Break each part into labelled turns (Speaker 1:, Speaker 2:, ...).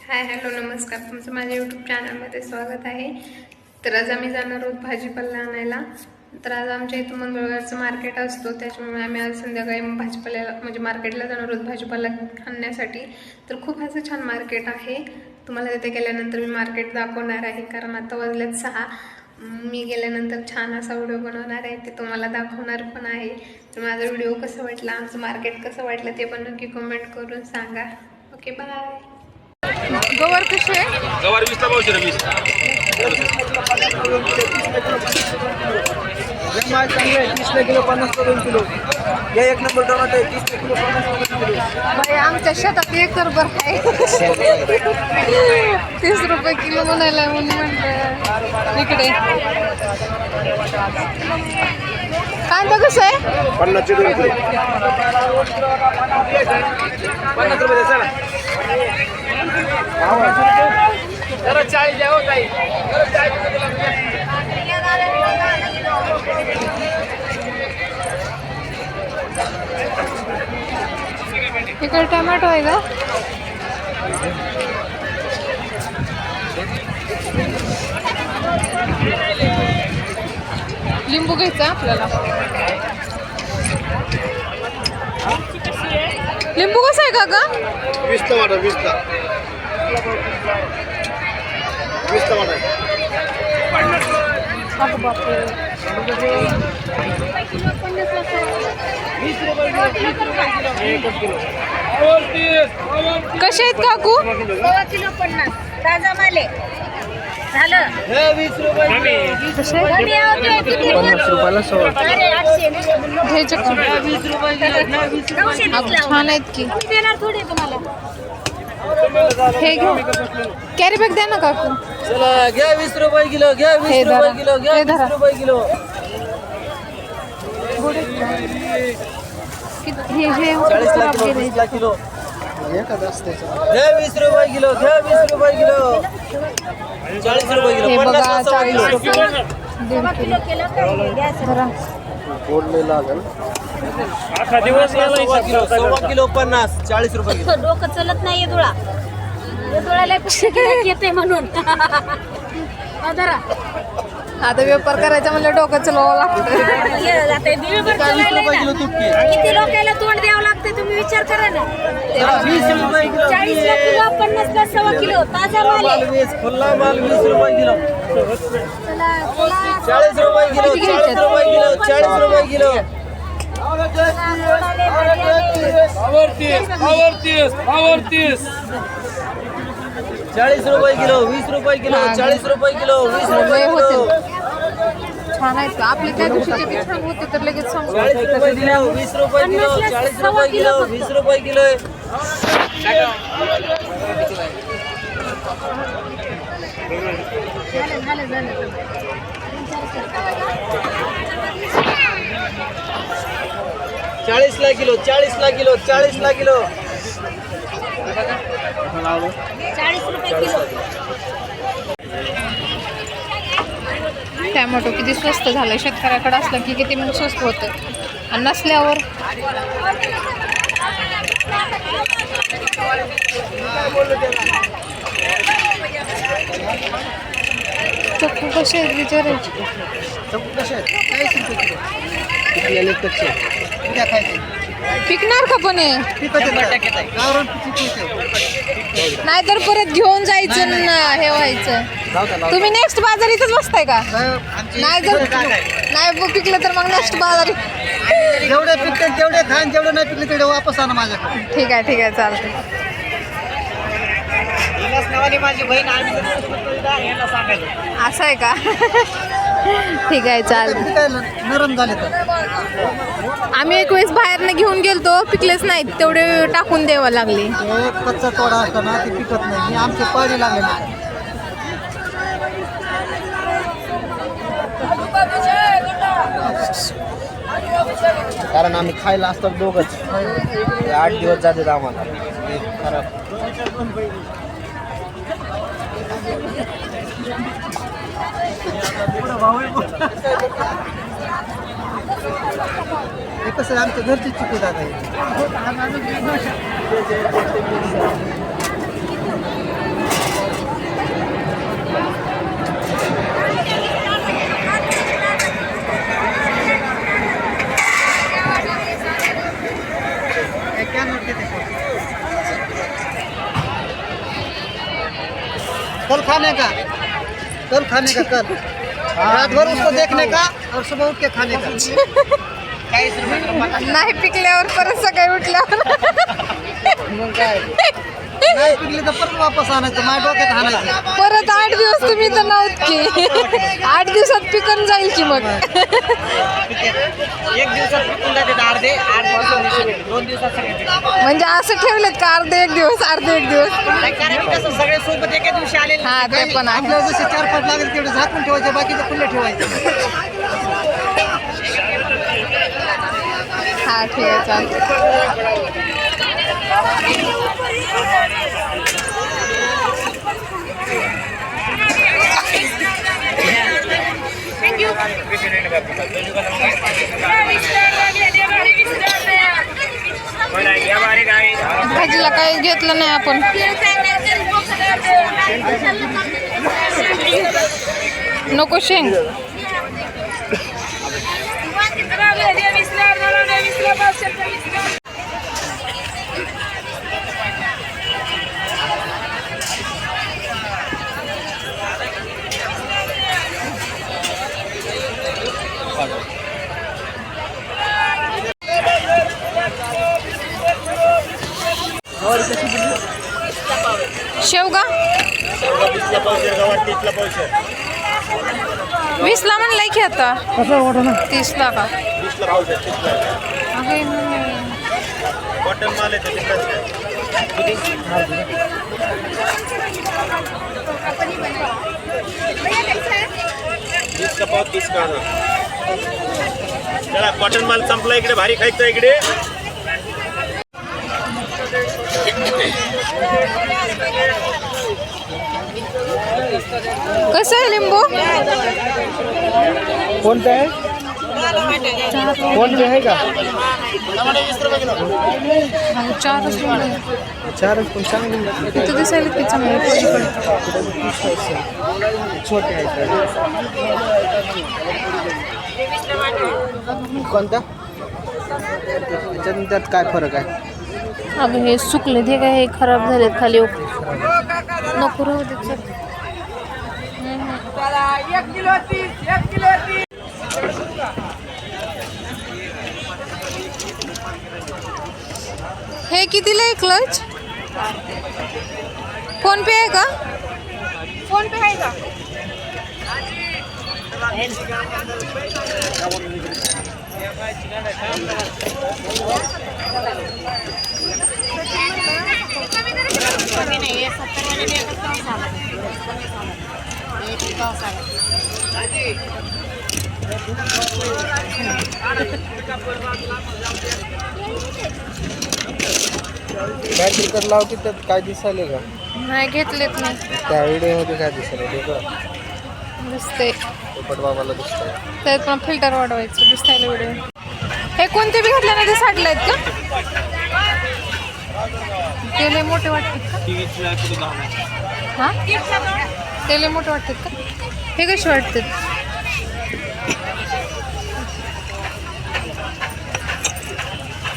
Speaker 1: Hi hello नमस्कार, तुमचं माझ्या यूट्यूब चॅनलमध्ये स्वागत आहे. तर आज आम्ही जाणार आहोत भाजीपाला आणायला. तर आज आमच्या इथं मंगळवारचं मार्केट असतो, त्याच्यामुळे आम्ही आज संध्याकाळी भाजीपाल्याला म्हणजे मार्केटला जाणार आहोत भाजीपाला आणण्यासाठी. तर खूप असं छान मार्केट आहे. तुम्हाला तिथे गेल्यानंतर मी मार्केट दाखवणार आहे, कारण आता वाजल्यात 6. मी गेल्यानंतर छान असा व्हिडिओ बनवणार आहे, ते तुम्हाला दाखवणार पण आहे. तर माझा व्हिडिओ कसा वाटला, आमचं मार्केट कसं वाटलं ते पण नक्की कमेंट करून सांगा. Okay bye. गवार कशी आहे?
Speaker 2: गवार 20 ला पावशे 20.
Speaker 3: माल चांगला आहे, 30 किलो 50 2 किलो. या एक नंबर टमाटर आहे, 30 किलो 50 किलो.
Speaker 1: बाई आमच्या शेतात एकरभर आहे. 30 रुपये किलो म्हणायला म्हणून म्हटलं. इकडे कांदा कसं आहे?
Speaker 3: 50 चे 2 किलो. 50 रुपये द्या ना.
Speaker 2: जरा 40 द्या हो ताई.
Speaker 1: इकडे टमाटो आहे का? लिंबू घ्यायचा आपल्याला. लिंबू कसं आहे काका?
Speaker 3: 20 टमाटर 20 ला. 20 टमाटर.
Speaker 1: बापरे. कसे आहेत काकू?
Speaker 4: 1 किलो 50 ताजा माल आहे. झालं
Speaker 3: हे 20 रुपये
Speaker 4: कमी आहे किती
Speaker 3: 50 रुपयाला 100.
Speaker 4: अरे 800
Speaker 1: घ्यायचे का?
Speaker 3: 20 रुपये
Speaker 1: छान आहेत की.
Speaker 4: कमी देणार थोडे तुम्हाला.
Speaker 1: हे घ्या. कॅरी बॅग द्या ना काकू.
Speaker 3: चला घ्या 20 रुपये किलो. घ्या 20
Speaker 1: हे धरा.
Speaker 3: रुपये किलो. घ्या
Speaker 1: हे
Speaker 3: 20
Speaker 1: धरा.
Speaker 3: रुपये किलो.
Speaker 1: हे
Speaker 3: 40 ला किलो 20 ला किलो. घ्या 20 रुपये किलो. घ्या 20 रुपये किलो. 40 रुपये किलो.
Speaker 1: हे
Speaker 3: 50
Speaker 1: बघा
Speaker 3: ला
Speaker 1: 40
Speaker 3: किलो.
Speaker 1: रुपये.
Speaker 4: 1 किलो केलं तर द्यायचं.
Speaker 1: धरा.
Speaker 3: फोडले लागेल. 1.25 किलो 1.25 किलो 50 40 रुपये किलो.
Speaker 4: डोकं चलत नाही दुळा. दुळाला कुठे येते म्हणून. जरा
Speaker 1: आता व्यापार करायचा म्हणलं डोकं चालवावं लागतं.
Speaker 4: जाते बिलभर
Speaker 3: 40 रुपये किलो तुटकी.
Speaker 4: किती लोकांना तोंड द्यावं लागते तुम्ही विचार करा ना.
Speaker 3: 20 रुपये किलो.
Speaker 4: 40 ला किलो 50 ला 1.25 किलो ताजा माल
Speaker 3: माल
Speaker 4: आहे.
Speaker 3: 20 खुल्ला माल 20 रुपये किलो.
Speaker 4: चला चला
Speaker 3: 40 रुपये किलो. 40 रुपये किलो. 40 रुपये किलो.
Speaker 2: आवडतीस
Speaker 3: 40 रुपये किलो. 20 रुपये किलो. 40 रुपये किलो. 20 रुपये
Speaker 1: लय
Speaker 3: किलो.
Speaker 1: होते. छान आहेत. आपले त्या दिवशीचे बी छान होते तर लगेच सांगू.
Speaker 3: 40 रुपये किलो. 20 रुपये किलो. 40 रुपये किलो. 20 रुपये किलो.
Speaker 4: झालं
Speaker 3: 40 ला किलो. 40 ला किलो. 40 ला किलो.
Speaker 4: 40 रुपये किलो.
Speaker 1: टॅमॅटो किती स्वस्त झालं. शेतकऱ्याकडे असलं की किती मग स्वस्त होतं आणि नसल्यावर चक्कू कसे आहेत विचारायचे. पिकणार का पण हे? नाहीतर परत घेऊन जायचं ना हे व्हायचं. तुम्ही नेक्स्ट बाजारीतच बसताय का? नाही जर नाही पिकलं तर मग नेक्स्ट बाजारी.
Speaker 3: जेवढे पिकते तेवढे खान, जेवढे नाही पिकले तेवढे वापस आणा माझ्याकडे.
Speaker 1: ठीक आहे चालतंय.
Speaker 3: माझी बहीण
Speaker 1: असं आहे का? ठीक आहे चालतंय.
Speaker 3: नरम झाले तर
Speaker 1: आम्ही एक वेळेस बाहेरनं घेऊन गेलतो, पिकलेच नाहीत, तेवढे टाकून द्यावं लागले.
Speaker 3: कच्चा तोडा असतो ना ते पिकत नाही. आमचे पाणी लागले. कारण आम्ही खायला असतात दोघंच. 8 दिवस जातात आम्हाला. खराब हे कसं आमच्या घरची चुकी दादा आहे. कल खाने का कल रात भर उसको देखने का और सुबह उठ के खाने का 40 रुपये का मक्का।
Speaker 1: नाही पिकल्यावर परत सकाळी उठल्यावर
Speaker 3: मग काय नाही पिकले तर परत वापस आणायचं माझ्या डोक्यात आणायचं
Speaker 1: परत 8 दिवस तुम्ही तर नव्हत की 8 दिवसात पिकून जाईल की मग.
Speaker 3: एक दिवसात पिकून जाते अर्धे 8 दिवसात 2 दिवसात सगळे
Speaker 1: म्हणजे असं ठेवलेत का अर्धे एक दिवस
Speaker 3: कारण की कसं सगळे सोबत एका दिवशी आलेले
Speaker 1: हा, ते पण आहे.
Speaker 3: आपल्याला जसे 4-5 लागेल तेवढे झाकून ठेवायचे बाकीचे खुले ठेवायचे.
Speaker 1: हा ठीक आहे चालतं. भाजीला काही घेतलं नाही आपण. नको शेंग. शेवगा 20ला म्हणलाय की आता 30ला का
Speaker 2: कॉटन माल आहे का पाव 30 का चला कॉटन माल संपला इकडे भारी खायचं इकडे.
Speaker 1: कसं आहे लिंबू
Speaker 3: कोणतं आहे कोणते आहे का 4 पण चांगले
Speaker 1: तिथं दिसायला की चांगलं
Speaker 3: छोटे आहेत कोणता त्याच्यात काय फरक आहे.
Speaker 1: अगं हे सुकले ते काय हे खराब झालेत खाली नको राहू दे. हे कितीला आहे क्लच. फोन पे आहे का
Speaker 3: बॅटरी कर लाव की त्यात काय दिसायले का
Speaker 1: नाही घेतलेत नाही.
Speaker 3: त्या व्हिडिओमध्ये काय दिसायला
Speaker 1: दिसते
Speaker 3: पोपट बाबाला दिसतंय.
Speaker 1: त्यात पण फिल्टर वाढवायचं दिसायला व्हिडिओ. हे कोणते बी घातले ना ते साठले आहेत का तेले मोठे वाटतात का हा तेले मोठे वाटतात का हे कसे वाटतात.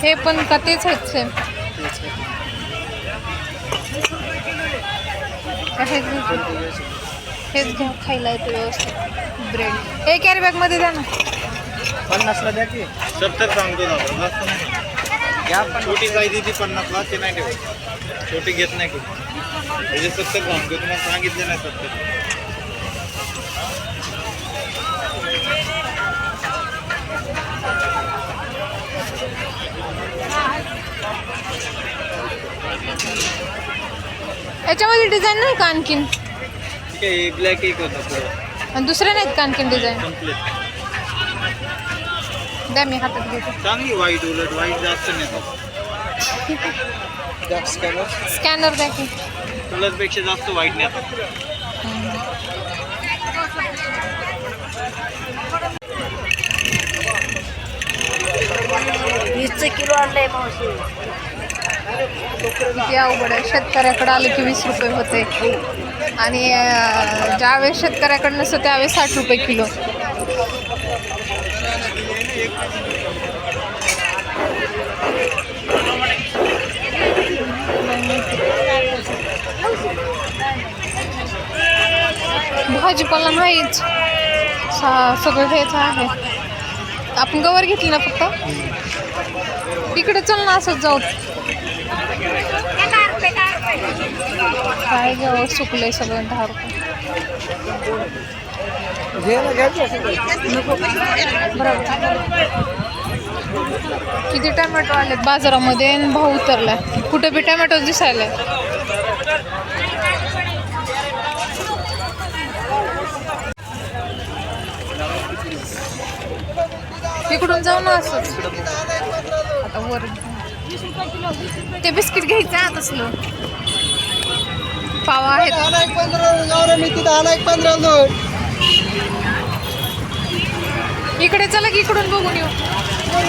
Speaker 1: हे पण का तेच आहेत सेम हेच घ्या खायला येते व्यवस्थित ब्रेड. हे कॅरी बॅग मध्ये द्या ना
Speaker 3: 50ला द्या की
Speaker 2: 70 सांगतो ना घ्या पण छोटी साईज ती 50ला ते नाही ठेवत छोटी घेत नाही कुठे म्हणजे 70 सांगतो तुम्हाला सांगितलं नाही 70.
Speaker 1: याच्यामध्ये डिझाईन नाही का आणखीन
Speaker 2: ठीक आहे ब्लॅक एक होता पुढे
Speaker 1: आणि दुसरे नाहीत का आणखीन डिझाईन.
Speaker 2: संपले
Speaker 1: द्या मी हातात घेतो.
Speaker 2: चांगली वाईट उलट वाईट जास्त नाही
Speaker 1: स्कॅनर द्या की
Speaker 2: कलर पेक्षा जास्त वाईट नाही
Speaker 4: किलो आणलंय मावशी.
Speaker 1: किती अवघड आहे. शेतकऱ्याकडे आले की 20 रुपये होते आणि ज्यावेळेस शेतकऱ्याकडे नसतं त्यावेळेस 60 रुपये किलो. भाजीपाला नाहीच. सगळं घ्यायचं आहे. आपण गवर घेतली ना फक्त. तिकडे चल ना असंच जाऊ. काय घ्यावं सुकलंय सगळं 10 रुपये. किती टोमॅटो आलेत बाजारामध्ये आणि भाव उतरलाय. कुठे बी टोमॅटो दिसायलाय. इकडून जाऊ ना असं. आता वर ते बिस्किट घ्यायचं आहे तसलं. पाव आहेत. इकडे चला की इकडून बघून येऊ.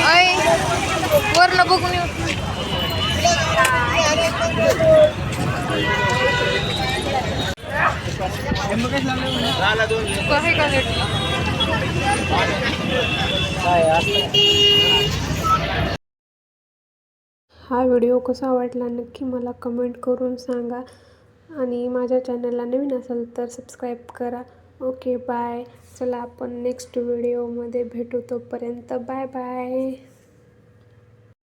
Speaker 1: ऐ वरनं बघून येऊ. आहे का रेट? हा व्हिडिओ कसा वाटला नक्की मला कमेंट करून सांगा आणि माझ्या चॅनलला नवीन असेल तर सबस्क्राईब करा. Okay bye. चला आपण नेक्स्ट व्हिडिओमध्ये भेटू. तोपर्यंत बाय बाय.